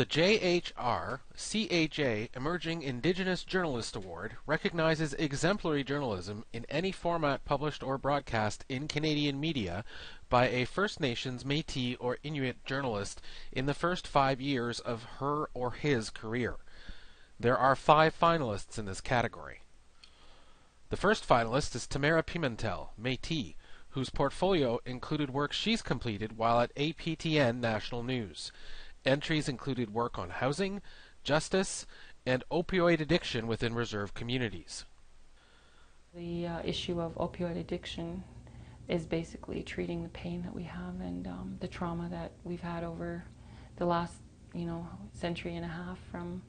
The JHR CAJ Emerging Indigenous Journalist Award recognizes exemplary journalism in any format published or broadcast in Canadian media by a First Nations, Métis, or Inuit journalist in the first 5 years of her or his career. There are 5 finalists in this category. The first finalist is Tamara Pimentel, Métis, whose portfolio included work she's completed while at APTN National News. Entries included work on housing, justice, and opioid addiction within reserve communities. The issue of opioid addiction is basically treating the pain that we have and the trauma that we've had over the last, century and a half from,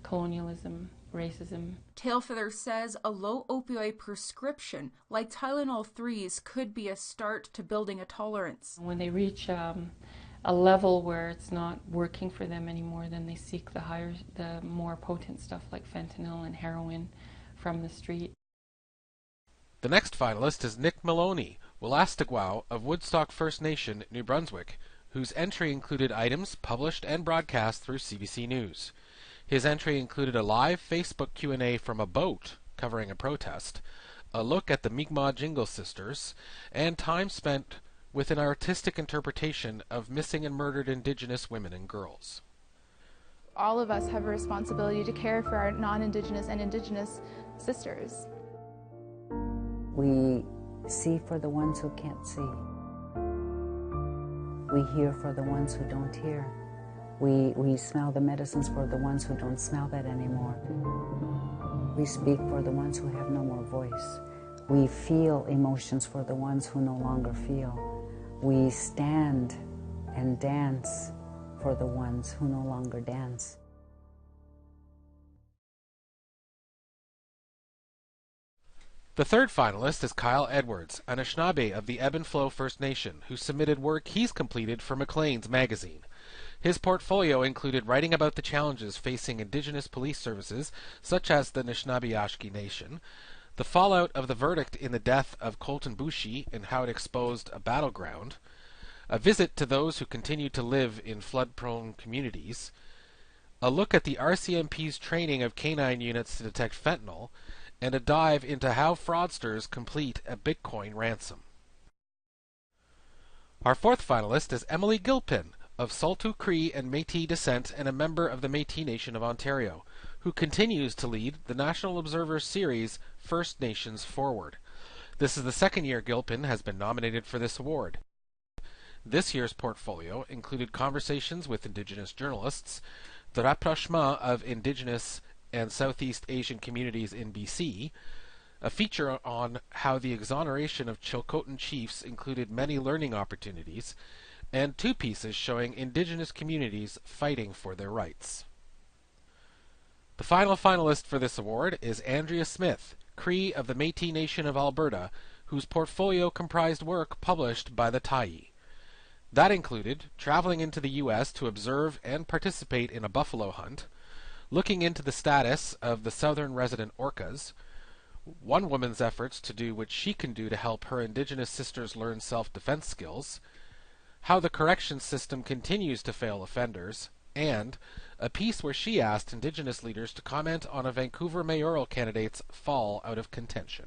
colonialism, racism. Tailfeather says a low opioid prescription, like Tylenol 3s, could be a start to building a tolerance. When they reach a level where it's not working for them anymore, then they seek the more potent stuff like fentanyl and heroin from the street. The next finalist is Nick Maloney, Wolastoqua of Woodstock First Nation, New Brunswick, whose entry included items published and broadcast through CBC News. His entry included a live Facebook Q&A from a boat covering a protest, a look at the Mi'kmaq Jingle Sisters, and time spent with an artistic interpretation of missing and murdered Indigenous women and girls. All of us have a responsibility to care for our non-Indigenous and Indigenous sisters. We see for the ones who can't see. We hear for the ones who don't hear. We smell the medicines for the ones who don't smell that anymore. We speak for the ones who have no more voice. We feel emotions for the ones who no longer feel. We stand and dance for the ones who no longer dance. The third finalist is Kyle Edwards, an Anishinaabe of the Ebb and Flow First Nation, who submitted work he's completed for Maclean's magazine. His portfolio included writing about the challenges facing Indigenous police services, such as the Anishinaabe Nation, the fallout of the verdict in the death of Colton Boushie and how it exposed a battleground, a visit to those who continue to live in flood-prone communities, a look at the RCMP's training of canine units to detect fentanyl, and a dive into how fraudsters complete a Bitcoin ransom. Our fourth finalist is Emily Gilpin, of Saulteaux Cree and Métis descent and a member of the Métis Nation of Ontario, who continues to lead the National Observer series First Nations Forward. This is the second year Gilpin has been nominated for this award. This year's portfolio included conversations with Indigenous journalists, the rapprochement of Indigenous and Southeast Asian communities in BC, a feature on how the exoneration of Chilcotin chiefs included many learning opportunities, and 2 pieces showing Indigenous communities fighting for their rights. The final finalist for this award is Andrea Smith, Cree of the Métis Nation of Alberta, whose portfolio comprised work published by the Tyee. That included traveling into the U.S. to observe and participate in a buffalo hunt, looking into the status of the southern resident orcas, one woman's efforts to do what she can do to help her Indigenous sisters learn self-defense skills, how the corrections system continues to fail offenders, and a piece where she asked Indigenous leaders to comment on a Vancouver mayoral candidate's fall out of contention.